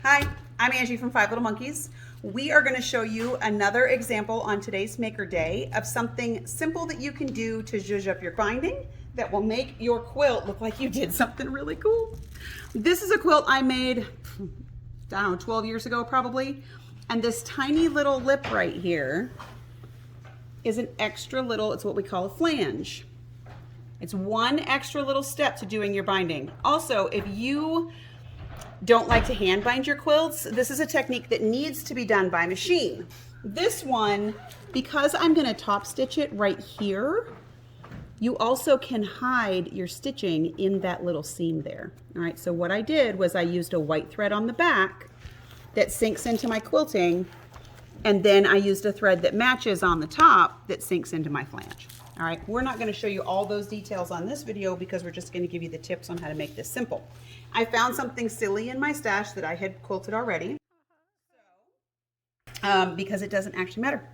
Hi, I'm Angie from 5 Little Monkeys. We are going to show you another example on today's Maker Day of something simple that you can do to zhuzh up your binding that will make your quilt look like you did something really cool. This is a quilt I made, I don't know, 12 years ago probably. And this tiny little lip right here is an extra little, it's what we call a flange. It's one extra little step to doing your binding. Also, if you don't like to hand bind your quilts, this is a technique that needs to be done by machine. This one, because I'm going to top stitch it right here, you also can hide your stitching in that little seam there. All right, so what I did was I used a white thread on the back that sinks into my quilting, and then I used a thread that matches on the top that sinks into my flange. All right, we're not going to show you all those details on this video because we're just going to give you the tips on how to make this simple. I found something silly in my stash that I had quilted already, because it doesn't actually matter.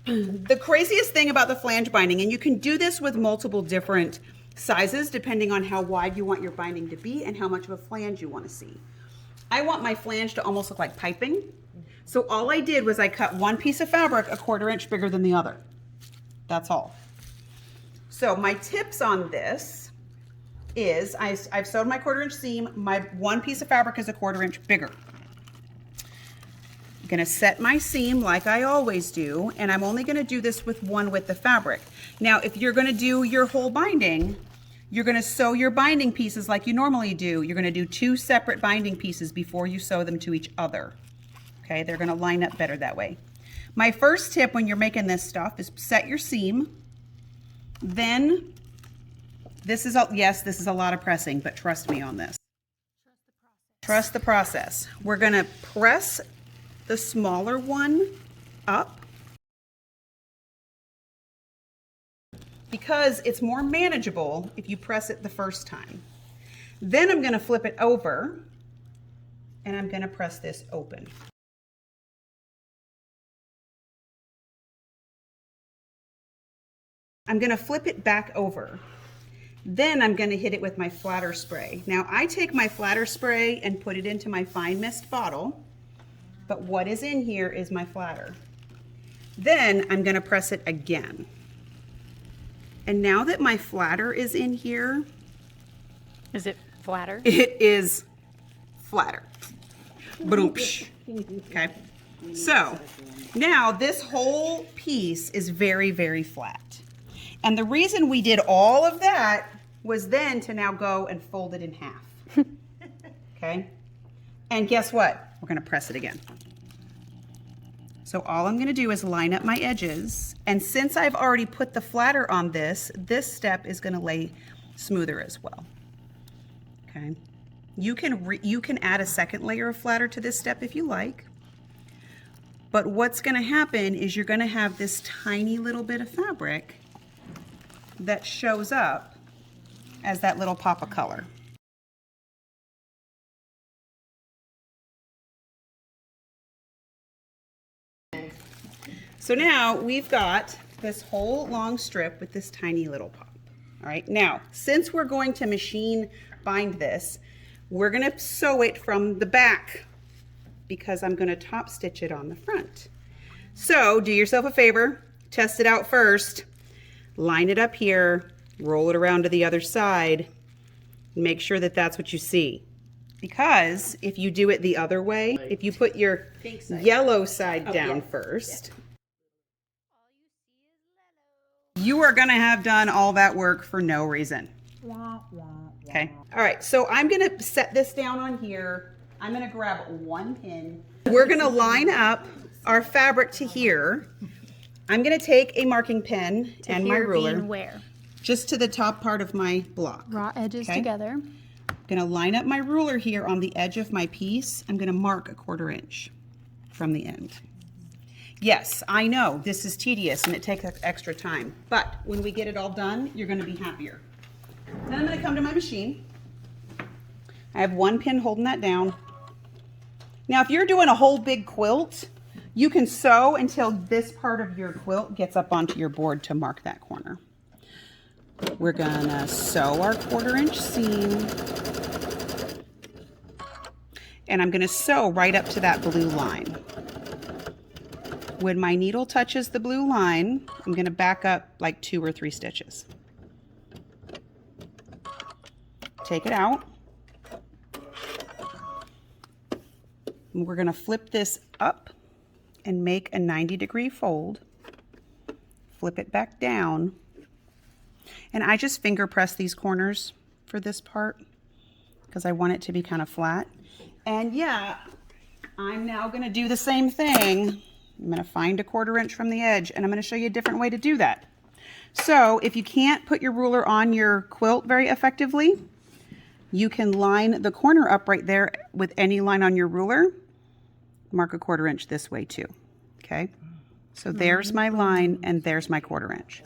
The craziest thing about the flange binding, and you can do this with multiple different sizes depending on how wide you want your binding to be and how much of a flange you want to see. I want my flange to almost look like piping. So all I did was I cut one piece of fabric 1/4 inch bigger than the other. That's all. So my tips on this is I've sewed my 1/4 inch seam. My one piece of fabric is 1/4 inch bigger. I'm gonna set my seam like I always do, and I'm only gonna do this with one width of fabric. Now, if you're gonna do your whole binding, you're gonna sew your binding pieces like you normally do. You're gonna do 2 separate binding pieces before you sew them to each other. Okay, they're gonna line up better that way. My first tip when you're making this stuff is set your seam. Then, this is a lot of pressing, but trust me on this. Trust the process. We're gonna press the smaller one up because it's more manageable if you press it the first time. Then I'm gonna flip it over and I'm gonna press this open. I'm gonna flip it back over. Then I'm gonna hit it with my flatter spray. Now I take my flatter spray and put it into my fine mist bottle, but what is in here is my flatter. Then I'm gonna press it again. And now that my flatter is in here. Is it flatter? It is flatter. Boom-psh. Okay, so now this whole piece is very, very flat. And the reason we did all of that was then to now go and fold it in half. Okay? And guess what? We're gonna press it again. So all I'm gonna do is line up my edges. And since I've already put the flatter on this, this step is gonna lay smoother as well. Okay? You can add a second layer of flatter to this step if you like. But what's gonna happen is you're gonna have this tiny little bit of fabric that shows up as that little pop of color. So now we've got this whole long strip with this tiny little pop. All right, now since we're going to machine bind this, we're gonna sew it from the back because I'm gonna top stitch it on the front. So do yourself a favor, test it out first. Line it up here, roll it around to the other side, make sure that that's what you see. Because if you do it the other way, if you put your yellow side down first, you are gonna have done all that work for no reason. Okay, all right, so I'm gonna set this down on here. I'm gonna grab one pin. We're gonna line up our fabric to here. I'm going to take a marking pen and my ruler, where? just to the top part of my block. Raw edges together. I'm going to line up my ruler here on the edge of my piece. I'm going to mark 1/4 inch from the end. Yes, I know this is tedious and it takes extra time, but when we get it all done, you're going to be happier. Then I'm going to come to my machine. I have one pin holding that down. Now, if you're doing a whole big quilt, you can sew until this part of your quilt gets up onto your board to mark that corner. We're gonna sew our 1/4 inch seam. and I'm going to sew right up to that blue line. When my needle touches the blue line, I'm going to back up like 2 or 3 stitches. Take it out. And we're going to flip this up and make a 90-degree fold. Flip it back down. And I just finger press these corners for this part because I want it to be kind of flat. And yeah, I'm now going to do the same thing. I'm going to find a 1/4 inch from the edge, and I'm going to show you a different way to do that. So if you can't put your ruler on your quilt very effectively, you can line the corner up right there with any line on your ruler. Mark a 1/4 inch this way too. Okay. So there's my line, and there's my 1/4 inch.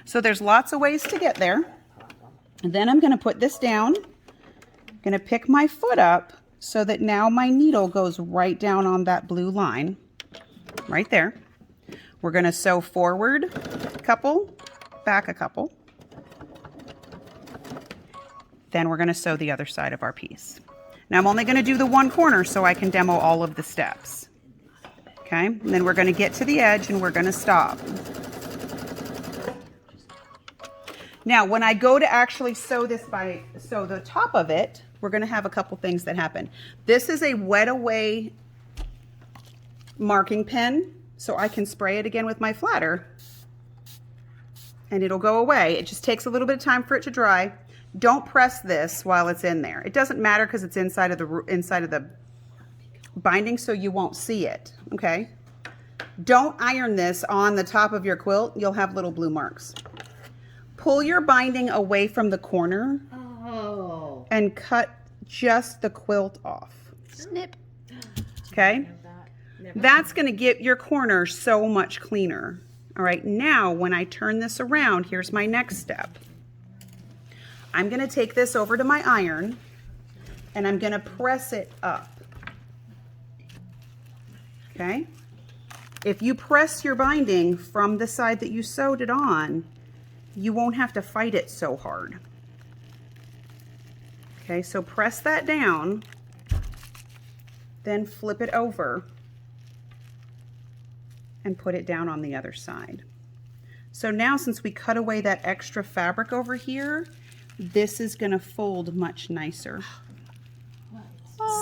So there's lots of ways to get there. And then I'm going to put this down. I'm going to pick my foot up so that now my needle goes right down on that blue line, right there. We're going to sew forward a couple, back a couple. Then we're going to sew the other side of our piece. Now I'm only going to do the one corner so I can demo all of the steps. Okay, and then we're going to get to the edge and we're going to stop. Now, when I go to actually sew this sew the top of it, we're going to have a couple things that happen. This is a wet away marking pen, so I can spray it again with my flatter and it'll go away. It just takes a little bit of time for it to dry. Don't press this while it's in there. It doesn't matter because it's inside of the binding, so you won't see it. Okay. Don't iron this on the top of your quilt. You'll have little blue marks. Pull your binding away from the corner and cut just the quilt off. Snip. Okay. That's going to get your corner so much cleaner. All right. Now, when I turn this around, here's my next step. I'm going to take this over to my iron and I'm going to press it up. Okay. If you press your binding from the side that you sewed it on, you won't have to fight it so hard. Okay, so press that down, then flip it over and put it down on the other side. So now, since we cut away that extra fabric over here, this is going to fold much nicer.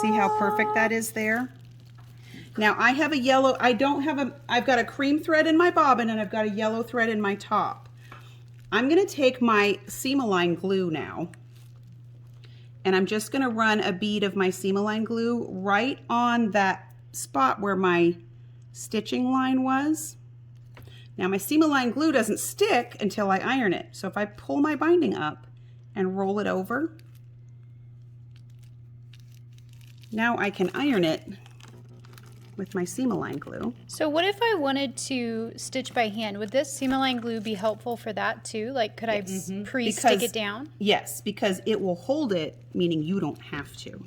See how perfect that is there? Now I have a yellow, I've got a cream thread in my bobbin and I've got a yellow thread in my top. I'm going to take my seam-align glue now, and I'm just going to run a bead of my seam-align glue right on that spot where my stitching line was. Now my seam-align glue doesn't stick until I iron it. So if I pull my binding up and roll it over, now I can iron it with my seam-align glue. So what if I wanted to stitch by hand? Would this seam-align glue be helpful for that too? Like, could I pre-stick it down? Yes, because it will hold it, meaning you don't have to.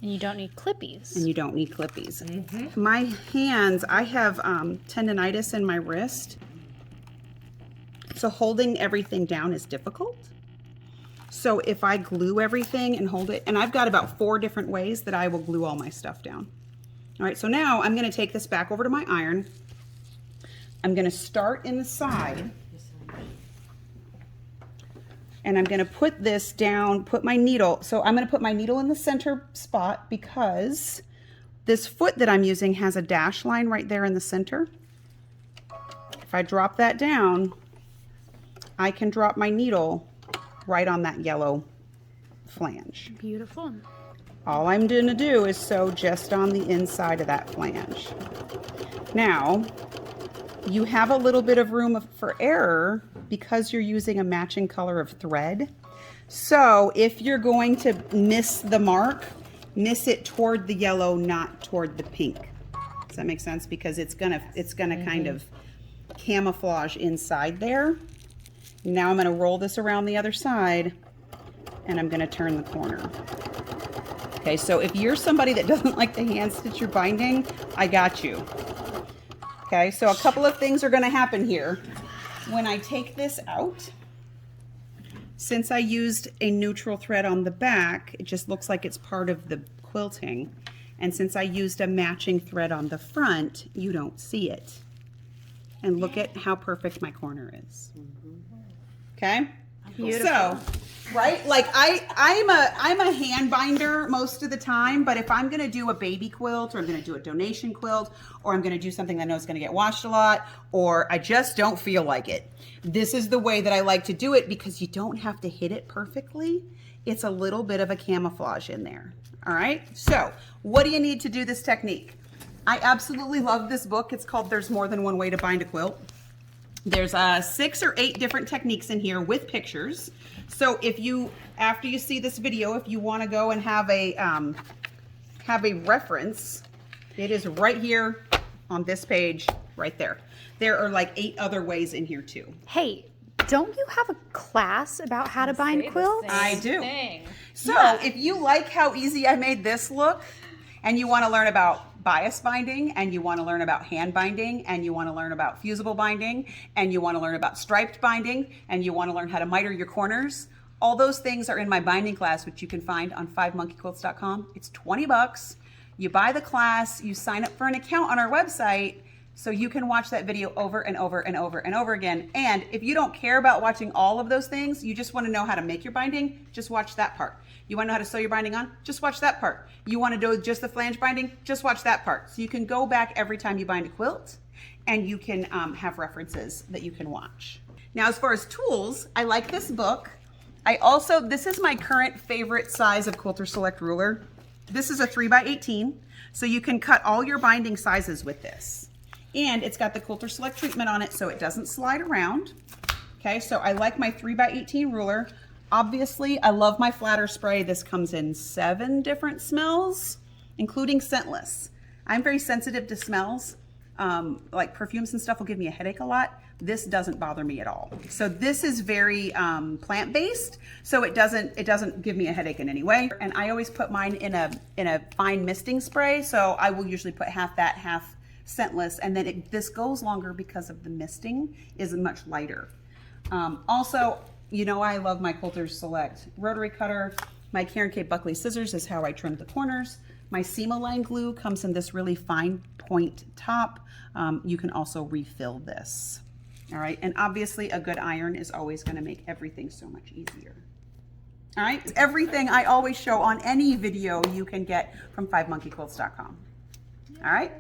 And you don't need clippies. And you don't need clippies. My hands, I have tendonitis in my wrist, so holding everything down is difficult. So if I glue everything and hold it, and I've got about 4 different ways that I will glue all my stuff down. All right, so now I'm going to take this back over to my iron. I'm going to start in the side. And I'm going to put this down, put my needle. So I'm going to put my needle in the center spot because this foot that I'm using has a dash line right there in the center. If I drop that down, I can drop my needle right on that yellow flange. Beautiful. All I'm going to do is sew just on the inside of that flange. Now, you have a little bit of room for error because you're using a matching color of thread. So if you're going to miss the mark, miss it toward the yellow, not toward the pink. Does that make sense? Because it's gonna kind of camouflage inside there. Now I'm going to roll this around the other side and I'm going to turn the corner. Okay, so if you're somebody that doesn't like to hand stitch your binding, I got you. Okay, so a couple of things are going to happen here. When I take this out, since I used a neutral thread on the back, it just looks like it's part of the quilting. And since I used a matching thread on the front, you don't see it. And look at how perfect my corner is. Okay? Beautiful. So, right? Like I'm a hand binder most of the time, but if I'm gonna do a baby quilt, or I'm gonna do a donation quilt, or I'm gonna do something that I know is gonna get washed a lot, or I just don't feel like it, this is the way that I like to do it, because you don't have to hit it perfectly. It's a little bit of a camouflage in there. All right, so what do you need to do this technique? I absolutely love this book. It's called There's More Than One Way to Bind a Quilt. There's 6 or 8 different techniques in here with pictures. So if you, after you see this video, if you want to go and have a reference, it is right here on this page, right there. There are like 8 other ways in here too. Hey, don't you have a class about how to bind quilts? I do. So if you like how easy I made this look, and you want to learn about bias binding, and you want to learn about hand binding, and you want to learn about fusible binding, and you want to learn about striped binding, and you want to learn how to miter your corners, all those things are in my binding class, which you can find on 5monkeyquilts.com. It's 20 bucks. You buy the class, you sign up for an account on our website, so you can watch that video over and over and over and over again. And if you don't care about watching all of those things, you just want to know how to make your binding, just watch that part. You want to know how to sew your binding on? Just watch that part. You want to do just the flange binding? Just watch that part. So you can go back every time you bind a quilt, and you can have references that you can watch. Now, as far as tools, I like this book. This is my current favorite size of Quilter Select ruler. This is a 3x18, so you can cut all your binding sizes with this. And it's got the Quilter Select treatment on it, so it doesn't slide around. Okay, so I like my 3x18 ruler. Obviously, I love my flatter spray. This comes in 7 different smells, including scentless. I'm very sensitive to smells. Like perfumes and stuff will give me a headache a lot. This doesn't bother me at all. So this is very plant-based, so it doesn't give me a headache in any way. And I always put mine in a fine misting spray, so I will usually put half that, half scentless, and then this goes longer because of the misting is much lighter. Also, you know, I love my Quilter Select rotary cutter. My Karen K. Buckley scissors is how I trim the corners. My seam align glue comes in this really fine point top. You can also refill this. All right, and obviously a good iron is always going to make everything so much easier. All right, everything I always show on any video you can get from 5monkeyquilts.com. All right.